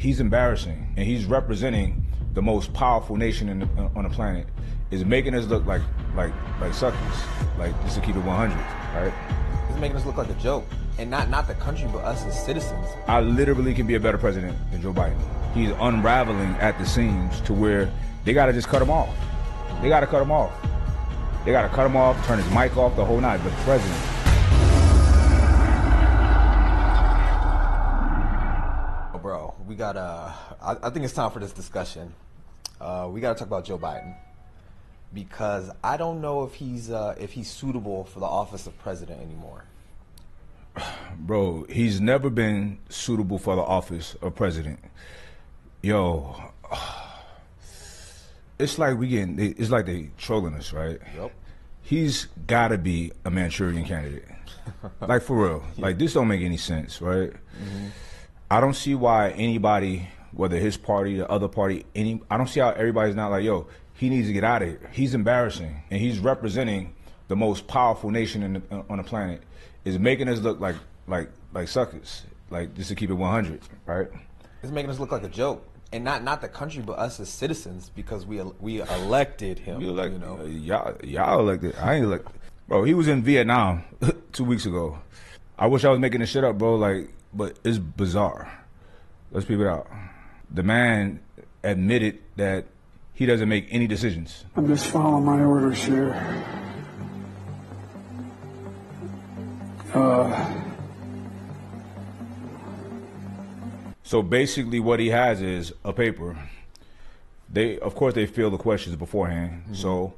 he's embarrassing, and he's representing the most powerful nation on the planet. Is making us look like suckers, like just to keep it 100, right? He's making us look like a joke, and not the country, but us as citizens. I literally can be a better president than Joe Biden. He's unraveling at the seams to where they gotta just cut him off. They gotta cut him off. They gotta cut him off, turn his mic off, the whole night. The president. Bro, we gotta. I think it's time for this discussion. We gotta talk about Joe Biden, because I don't know if he's suitable for the office of president anymore. Bro, he's never been suitable for the office of president. Yo, it's like it's like they trolling us, right? Yep. He's gotta be a Manchurian candidate. Like, for real. Yeah. Like, this don't make any sense, right? Mm-hmm. I don't see why anybody, whether his party, the other party, I don't see how everybody's not like, yo, he needs to get out of here. He's embarrassing, and he's representing the most powerful nation on the planet. Is making us look like suckers, like just to keep it 100, right? It's making us look like a joke, and not the country, but us as citizens, because we elected him. You know, y'all elected. I ain't elected, bro. He was in Vietnam 2 weeks ago. I wish I was making this shit up, bro. Like, but it's bizarre. Let's peep it out. The man admitted that he doesn't make any decisions. I'm just following my orders here. So basically what he has is a paper. Of course they fill the questions beforehand. Mm-hmm. So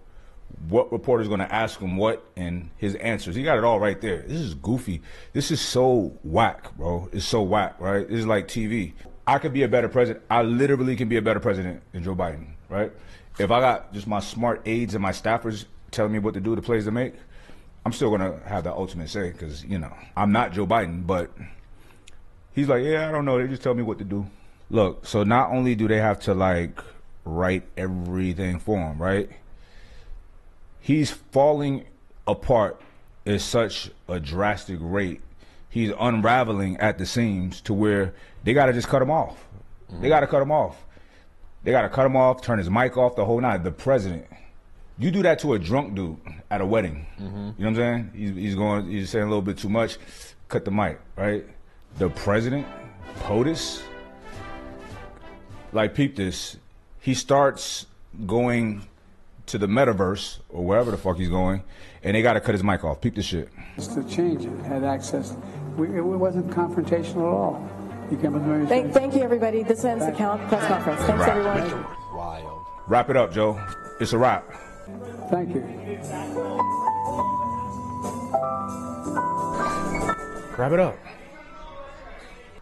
what reporter's going to ask him what and his answers. He got it all right there. This is goofy. This is so whack, bro. It's so whack, right? This is like TV. I could be a better president. I literally can be a better president than Joe Biden, right? If I got just my smart aides and my staffers telling me what to do, the plays to make, I'm still going to have the ultimate say, because, you know, I'm not Joe Biden, but he's like, yeah, I don't know. They just tell me what to do. Look, so not only do they have to, like, write everything for him, right? He's falling apart at such a drastic rate. He's unraveling at the seams to where they got to just cut him off. Mm-hmm. They got to cut him off. They got to cut him off, turn his mic off, the whole night. The president. You do that to a drunk dude at a wedding. Mm-hmm. You know what I'm saying? He's saying a little bit too much. Cut the mic, right? The president, POTUS, like, peep this. He starts going to the metaverse or wherever the fuck he's going, and they got to cut his mic off. Peep this shit. Just to change it, had access. It wasn't confrontational at all. You came with thank you, everybody. This ends the press conference. Thanks, everyone. Wild. Wrap it up, Joe. It's a wrap. Thank you. Wrap it up.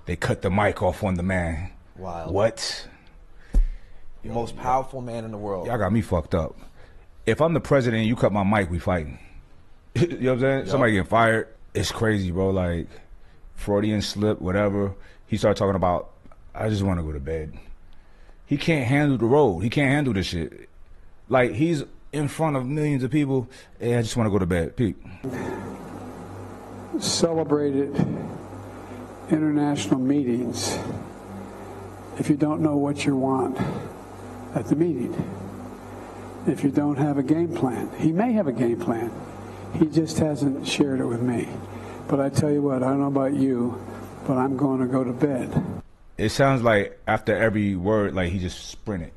They cut the mic off on the man. Wild. What? The most powerful man in the world. Y'all got me fucked up. If I'm the president and you cut my mic, we fighting. You know what I'm saying? Yep. Somebody getting fired. It's crazy, bro. Like, Freudian slip, whatever. He started talking about, I just want to go to bed. He can't handle the road. He can't handle this shit. Like, he's in front of millions of people. Hey, I just want to go to bed. Pete. Celebrated international meetings if you don't know what you want at the meeting. If you don't have a game plan. He may have a game plan. He just hasn't shared it with me. But I tell you what, I don't know about you, but I'm going to go to bed. It sounds like after every word, like he just sprinted.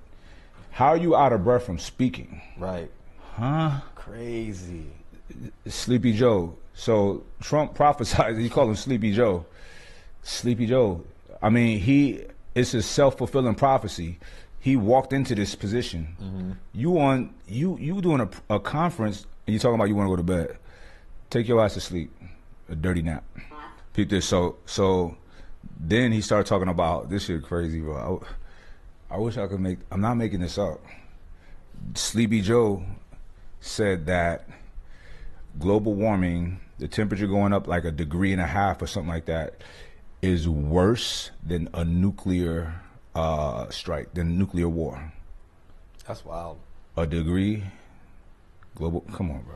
How are you out of breath from speaking? Right. Huh? Crazy. Sleepy Joe. So Trump prophesied, he called him Sleepy Joe. Sleepy Joe. I mean, it's a self-fulfilling prophecy. He walked into this position. Mm-hmm. You doing a conference and you talking about you want to go to bed. Take your ass to sleep. A dirty nap. Peep this. So then he started talking about this shit crazy, bro. I wish I could I'm not making this up. Sleepy Joe said that global warming, the temperature going up like 1.5 degrees or something like that, is worse than a nuclear strike, than nuclear war. That's wild. 1 degree, global, come on, bro.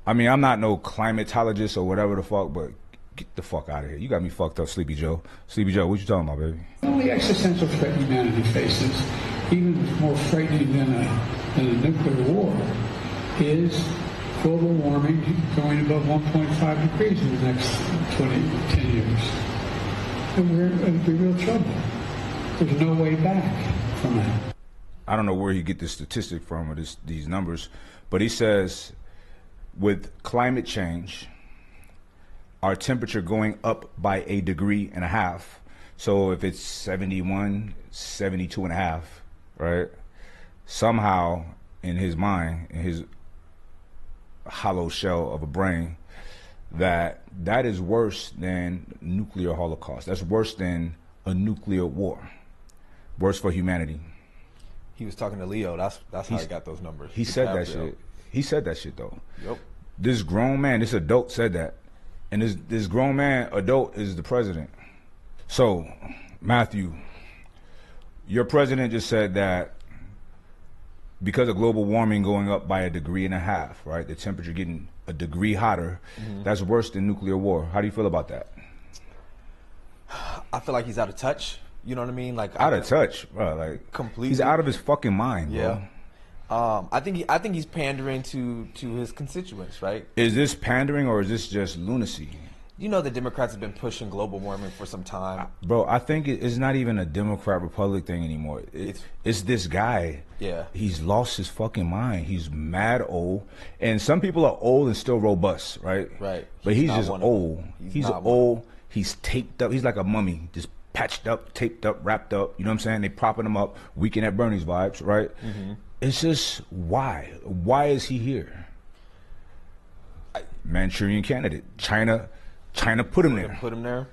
I mean, I'm not no climatologist or whatever the fuck, but Get the fuck out of here. You got me fucked up, Sleepy Joe. Sleepy Joe, what you talking about, baby? The only existential threat humanity faces, even more frightening than a nuclear war, is global warming going above 1.5 degrees in the next 10 years. And we're in real trouble. There's no way back from that. I don't know where he get this statistic from or these numbers, but he says with climate change, our temperature going up by 1.5 degrees. So if it's 71, 72.5, right? Somehow in his mind, in his hollow shell of a brain, that is worse than nuclear holocaust. That's worse than a nuclear war. Worse for humanity. He was talking to Leo. That's how he got those numbers. He said that shit. He said that shit though. Yep. This grown man, this adult said that. And this grown man, adult, is the president. So, Matthew, your president just said that because of global warming going up by 1.5 degrees, right? The temperature getting 1 degree hotter, that's worse than nuclear war. How do you feel about that? I feel like he's out of touch. You know what I mean? Like out of touch, bro. Like completely. He's out of his fucking mind, bro. Yeah. I think he's pandering to his constituents, right? Is this pandering or is this just lunacy? You know the Democrats have been pushing global warming for some time. Bro, I think it's not even a Democrat-Republic thing anymore. It's this guy. Yeah. He's lost his fucking mind. He's mad old. And some people are old and still robust, right? Right. But he's just old. He's not old. He's taped up. He's like a mummy, just patched up, taped up, wrapped up. You know what I'm saying? They propping him up, Weekend at Bernie's vibes, right? It's just, why? Why is he here? Manchurian candidate. China put him there. Put him there.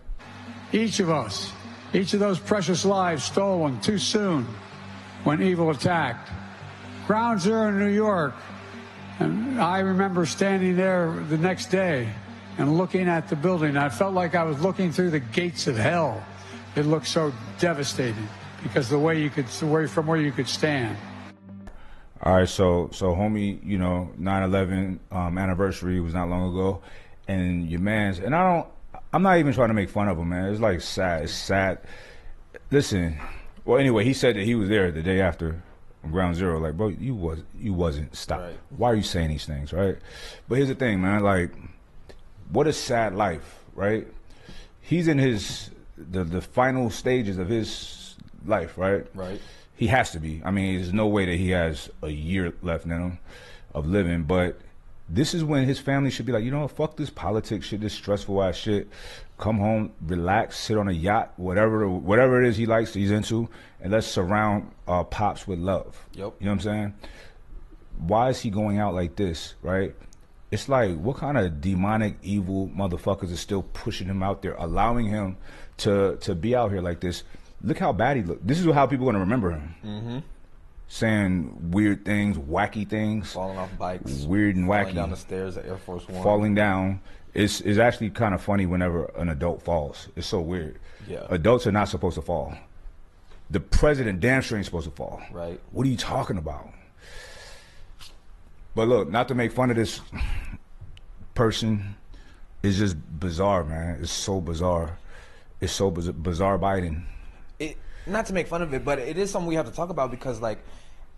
Each of us, each of those precious lives stolen too soon when evil attacked. Ground Zero in New York. And I remember standing there the next day and looking at the building. I felt like I was looking through the gates of hell. It looked so devastating because from where you could stand. All right, so homie, 9/11 anniversary was not long ago, and your man's, and I'm not even trying to make fun of him, man. It's like sad. It's sad. Listen, well, anyway, he said that he was there the day after Ground Zero. Like, bro, you wasn't. Stop. Right. Why are you saying these things, right? But here's the thing, man. Like, what a sad life, right? He's in the final stages of his life, right? Right. He has to be. I mean, there's no way that he has a year left in him of living. But this is when his family should be like, you know what, fuck this politics shit, this stressful ass shit. Come home, relax, sit on a yacht, whatever it is he likes, he's into, and let's surround Pops with love. Yep. You know what I'm saying? Why is he going out like this, right? It's like, what kind of demonic, evil motherfuckers are still pushing him out there, allowing him to be out here like this? Look how bad he looked. This is how people are going to remember him. Saying weird things, wacky things. Falling off bikes. Weird and wacky. Falling down the stairs at Air Force One. Falling down. It's actually kind of funny whenever an adult falls. It's so weird. Yeah. Adults are not supposed to fall. The president damn sure ain't supposed to fall. Right. What are you talking about? But look, not to make fun of this person, it's just bizarre, man. It's so bizarre. It's so bizarre Biden. Not to make fun of it, but it is something we have to talk about because, like,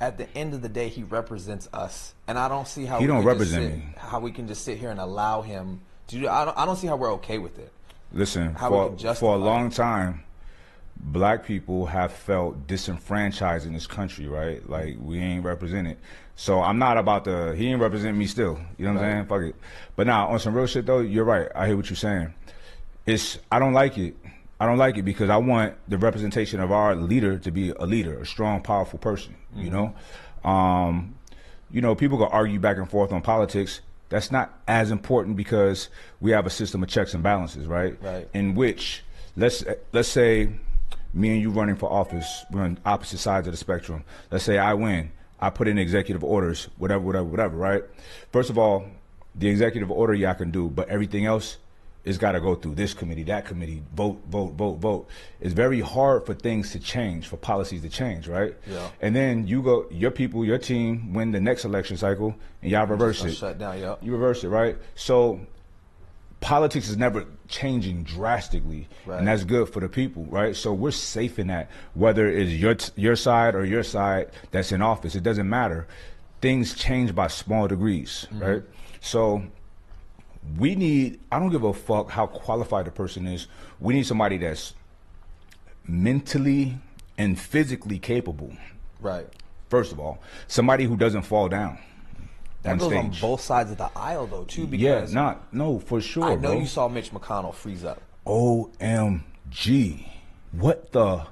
at the end of the day, he represents us, and I don't see how he don't represent me. How we can just sit here and allow him to do. I don't see how we're okay with it. Listen, for a long time, black people have felt disenfranchised in this country, right? Like, we ain't represented. So I'm not about he ain't represent me still. You know what I'm saying? Fuck it. But now, on some real shit though, you're right. I hear what you're saying. I don't like it. I don't like it because I want the representation of our leader to be a leader, a strong, powerful person, you know? People can argue back and forth on politics. That's not as important because we have a system of checks and balances, right? Right. In which, let's say me and you running for office, we're on opposite sides of the spectrum. Let's say I win. I put in executive orders, whatever, right? First of all, the executive order, I can do, but everything else, it's got to go through this committee, that committee, vote. It's very hard for things to change, for policies to change, right? Yeah. And then your people, your team win the next election cycle, and y'all reverse it. Shut down, yeah. You reverse it, right? So politics is never changing drastically, and that's good for the people, right? So we're safe in that. Whether it's your side or your side that's in office, it doesn't matter. Things change by small degrees, right? So we need, I don't give a fuck how qualified the person is. We need somebody that's mentally and physically capable. Right. First of all, somebody who doesn't fall down. That goes on both sides of the aisle, though, too. Because no, for sure. I know bro. you saw Mitch McConnell freeze up. OMG. What the?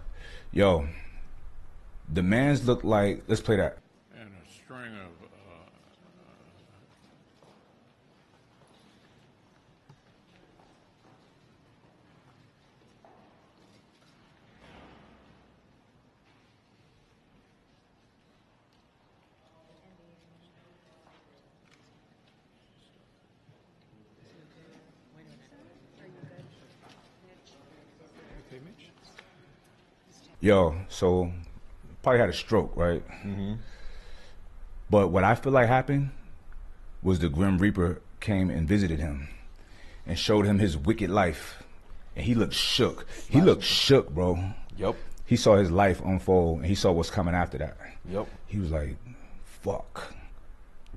Yo, the mans look like, let's play that. And a string of Yo, so probably had a stroke, right? But what I feel like happened was the Grim Reaper came and visited him and showed him his wicked life. And he looked shook. He looked shook, bro. Yep. He saw his life unfold and he saw what's coming after that. Yep. He was like, fuck.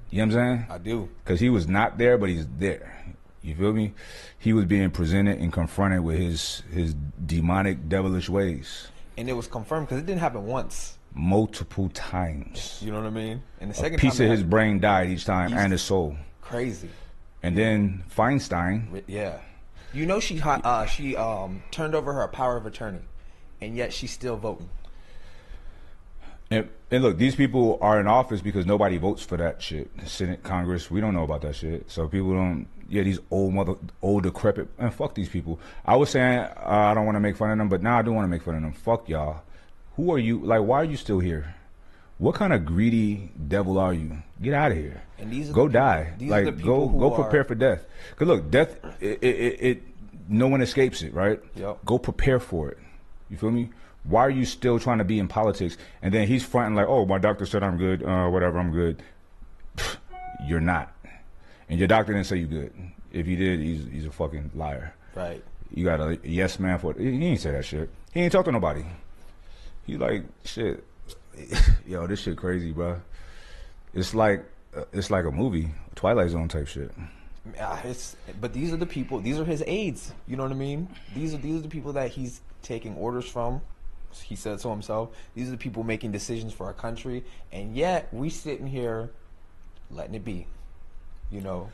You know what I'm saying? I do. Because he was not there, but he's there. You feel me? He was being presented and confronted with his demonic, devilish ways. And it was confirmed because it didn't happen once. Multiple times. You know what I mean? And the second A piece time of his brain died each time, and his soul. Crazy. And then Feinstein. Yeah. You know she turned over her power of attorney, and yet she's still voting. And look, these people are in office because nobody votes for that shit. Senate, Congress, we don't know about that shit. So people don't. Yeah, these old decrepit, and fuck these people. I was saying I don't want to make fun of them, but now I do want to make fun of them. Fuck y'all. Who are you? Like, why are you still here? What kind of greedy devil are you? Get out of here. And these are go the people, die. these like are the people go who prepare for death. Cause look, death. It no one escapes it, right? Yep. Go prepare for it. You feel me? Why are you still trying to be in politics? And then he's fronting like, oh, my doctor said I'm good. Whatever, I'm good. You're not. And your doctor didn't say you good. If he did, he's a fucking liar. Right. You got a yes man for it. He ain't say that shit. He ain't talk to nobody. He like, shit. Yo, this shit crazy, bro. It's like a movie, Twilight Zone type shit. But these are the people. These are his aides. You know what I mean? These are the people that he's taking orders from. He said so himself. These are the people making decisions for our country, and yet we sitting here letting it be. You know.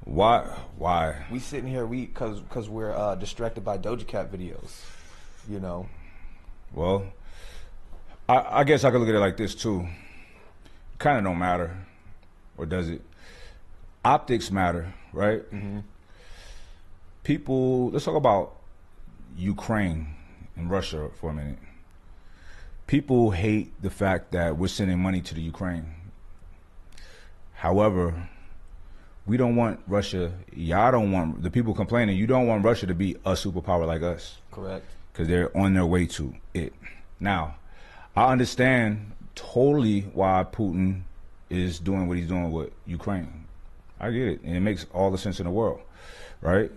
Why? We sitting here because we're distracted by Doja Cat videos. You know. Well, I guess I could look at it like this too. Kind of don't matter, or does it? Optics matter, right? People. Let's talk about Ukraine and Russia for a minute. People hate the fact that we're sending money to the Ukraine. However, we don't want Russia, y'all don't want, the people complaining, you don't want Russia to be a superpower like us. Correct. Because they're on their way to it. Now, I understand totally why Putin is doing what he's doing with Ukraine. I get it, and it makes all the sense in the world, right?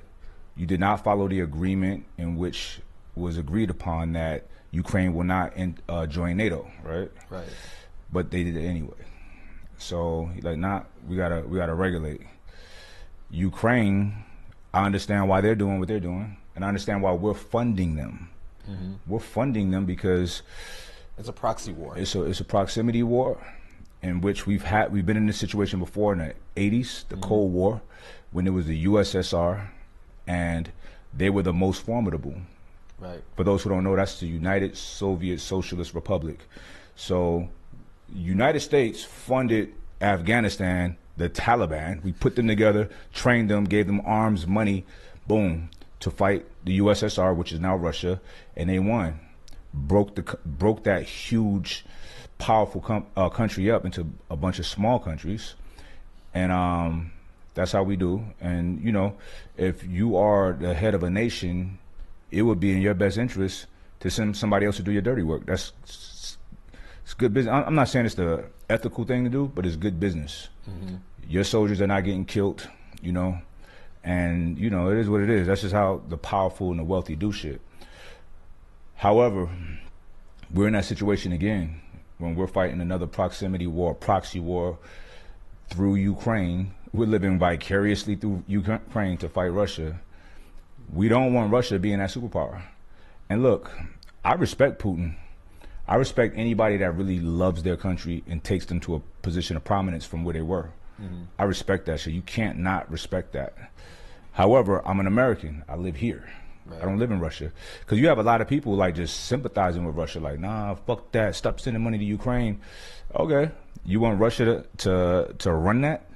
You did not follow the agreement in which was agreed upon that Ukraine will not join NATO, right? Right. But they did it anyway. So like, we gotta regulate. Ukraine, I understand why they're doing what they're doing, and I understand why we're funding them. We're funding them because it's a proxy war. It's a proximity war, in which we've been in this situation before in the 80s, the Cold War, when it was the USSR, and they were the most formidable. Right. For those who don't know, that's the United Soviet Socialist Republic. So, United States funded Afghanistan, the Taliban. We put them together, trained them, gave them arms, money, boom, to fight the USSR, which is now Russia, and they won. Broke that huge, powerful country up into a bunch of small countries, and that's how we do. And you know, if you are the head of a nation, it would be in your best interest to send somebody else to do your dirty work. It's good business. I'm not saying it's the ethical thing to do, but it's good business. Your soldiers are not getting killed, you know, And, you know, it is what it is. That's just how the powerful and the wealthy do shit. However, we're in that situation again when we're fighting another proximity war, proxy war through Ukraine. We're living vicariously through Ukraine to fight Russia. We don't want Russia being that superpower. And look, I respect Putin. I respect anybody that really loves their country and takes them to a position of prominence from where they were. I respect that shit. You can't not respect that. However, I'm an American. I live here. Right. I don't live in Russia. Because you have a lot of people like just sympathizing with Russia. Like, nah, fuck that. Stop sending money to Ukraine. Okay. You want Russia to run that?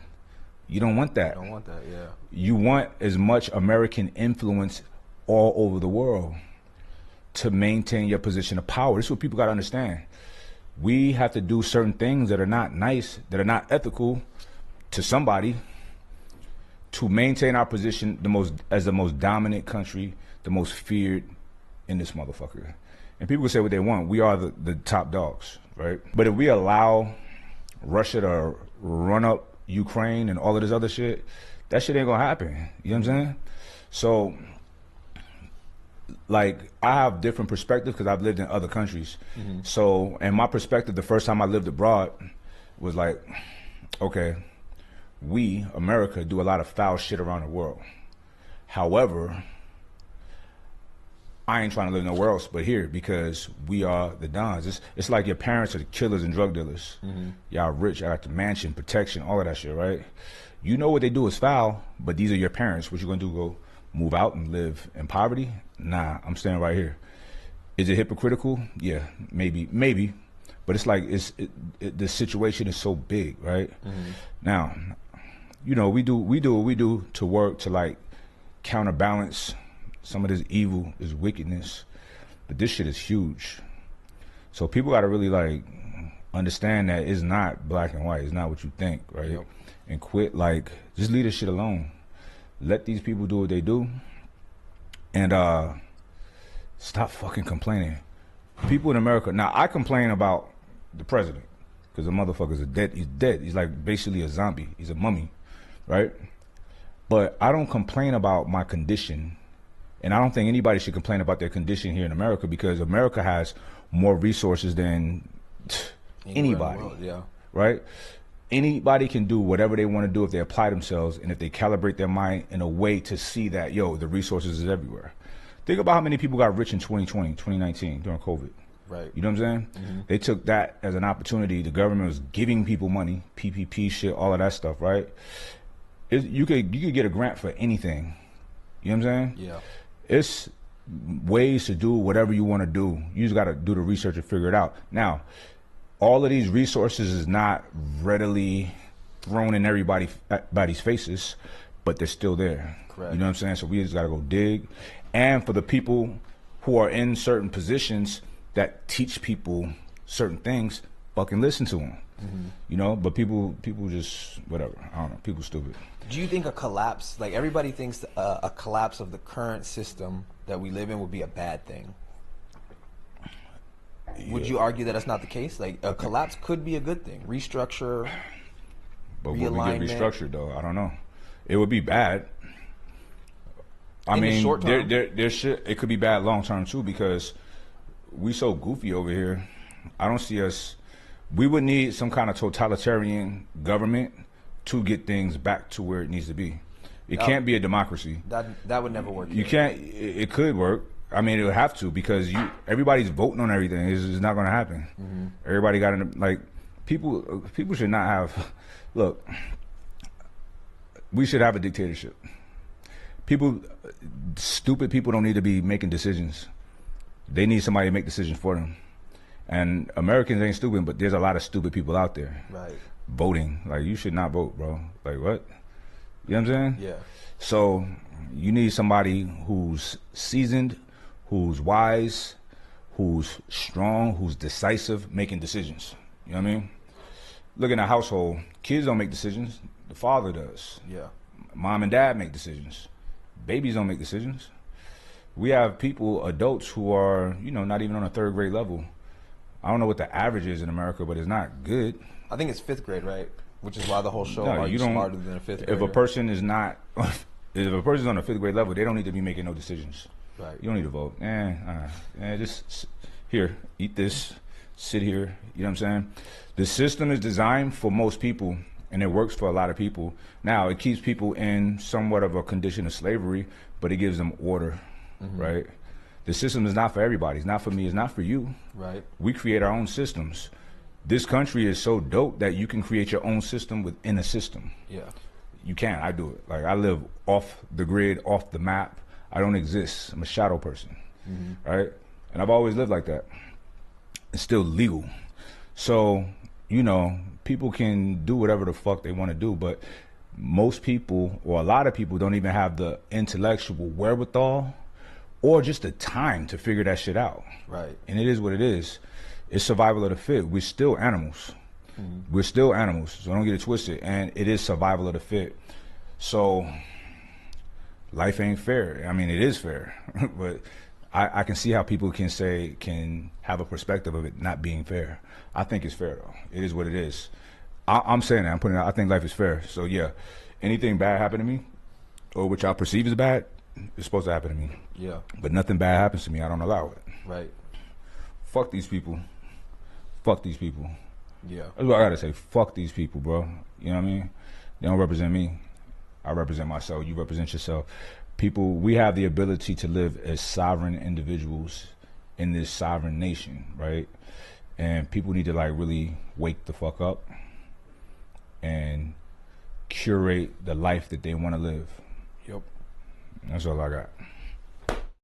You don't want that. I don't want that, yeah. You want as much American influence all over the world to maintain your position of power. This is what people got to understand. We have to do certain things that are not nice, that are not ethical to somebody to maintain our position as the most dominant country, the most feared in this motherfucker. And people can say what they want. We are the top dogs, right? But if we allow Russia to run up Ukraine and all of this other shit, that shit ain't gonna happen. You know what I'm saying? So, like, I have different perspectives because I've lived in other countries. So, and my perspective, the first time I lived abroad was like, okay, we, America, do a lot of foul shit around the world. However, I ain't trying to live nowhere else but here because we are the dons. It's like your parents are the killers and drug dealers. Y'all rich, y'all got the mansion, protection, all of that shit, right? You know what they do is foul, but these are your parents. What you gonna do, go move out and live in poverty? Nah, I'm staying right here. Is it hypocritical? Yeah, maybe. But it's like, the situation is so big, right? Now, you know, we do what we do to work to like counterbalance some of this evil, this wickedness, but this shit is huge. So people got to really like understand that it's not black and white. It's not what you think, right? Yep. And quit like, just leave this shit alone. Let these people do what they do, and stop fucking complaining. People in America, now I complain about the president because the motherfucker's dead. He's dead. He's like basically a zombie. He's a mummy, right? But I don't complain about my condition. And I don't think anybody should complain about their condition here in America because America has more resources than anybody, yeah. Right? Anybody can do whatever they want to do if they apply themselves and if they calibrate their mind in a way to see that, yo, the resources is everywhere. Think about how many people got rich in 2020, 2019 during COVID. Right. You know what I'm saying? They took that as an opportunity. The government was giving people money, PPP shit, all of that stuff, right? You could get a grant for anything. You know what I'm saying? Yeah. It's ways to do whatever you want to do. You just got to do the research and figure it out. Now, all of these resources is not readily thrown in everybody's faces, but they're still there. Correct. You know what I'm saying? So we just got to go dig. And for the people who are in certain positions that teach people certain things, fucking listen to them. You know, but people just, whatever. I don't know. People stupid. Do you think a collapse, like everybody thinks a collapse of the current system that we live in would be a bad thing? Yeah. Would you argue that that's not the case? Like a collapse could be a good thing. Restructure, but will we get restructured though? I don't know. It would be bad. I mean, the short term, it could be bad long term too because we so goofy over here. I don't see us. We would need some kind of totalitarian government to get things back to where it needs to be. It can't be a democracy. That would never work. You can't. It could work. I mean, it would have to because everybody's voting on everything. It's not going to happen. Everybody got to like people should not have. Look, we should have a dictatorship. Stupid people don't need to be making decisions. They need somebody to make decisions for them. And Americans ain't stupid, but there's a lot of stupid people out there. Right. Voting. Like, you should not vote, bro. Like, what? You know what I'm saying? Yeah. So, you need somebody who's seasoned, who's wise, who's strong, who's decisive, making decisions. You know what I mean? Look in a household, kids don't make decisions. The father does. Yeah. Mom and dad make decisions. Babies don't make decisions. We have people, adults, who are, not even on a third grade level. I don't know what the average is in America, but it's not good. I think it's fifth grade, right? Which is why the whole show, are you smarter than a fifth grader? If a person is not If a person's on a 5th grade level, they don't need to be making no decisions. Right. You don't need to vote. Just here, eat this, sit here. You know what I'm saying? The system is designed for most people, and it works for a lot of people. Now, it keeps people in somewhat of a condition of slavery, but it gives them order, right? The system is not for everybody. It's not for me. It's not for you. Right. We create our own systems. This country is so dope that you can create your own system within a system. Yeah. You can. I do it. Like, I live off the grid, off the map. I don't exist. I'm a shadow person, right? And I've always lived like that. It's still legal. So, you know, people can do whatever the fuck they want to do, but most people, or a lot of people, don't even have the intellectual wherewithal or just the time to figure that shit out. Right. And it is what it is. It's survival of the fit. We're still animals. We're still animals, so don't get it twisted. And it is survival of the fit. So life ain't fair. I mean, it is fair, but I can see how people can have a perspective of it not being fair. I think it's fair though. It is what it is. I'm saying that. I'm putting it out. I think life is fair. So yeah, anything bad happen to me, or which I perceive as bad, it's supposed to happen to me. Yeah. But nothing bad happens to me. I don't allow it. Right. Fuck these people. Fuck these people. Yeah. That's what I gotta say. Fuck these people, bro. You know what I mean? They don't represent me. I represent myself. You represent yourself. People, we have the ability to live as sovereign individuals in this sovereign nation, right? And people need to like really wake the fuck up and curate the life that they want to live. Yep. That's all I got.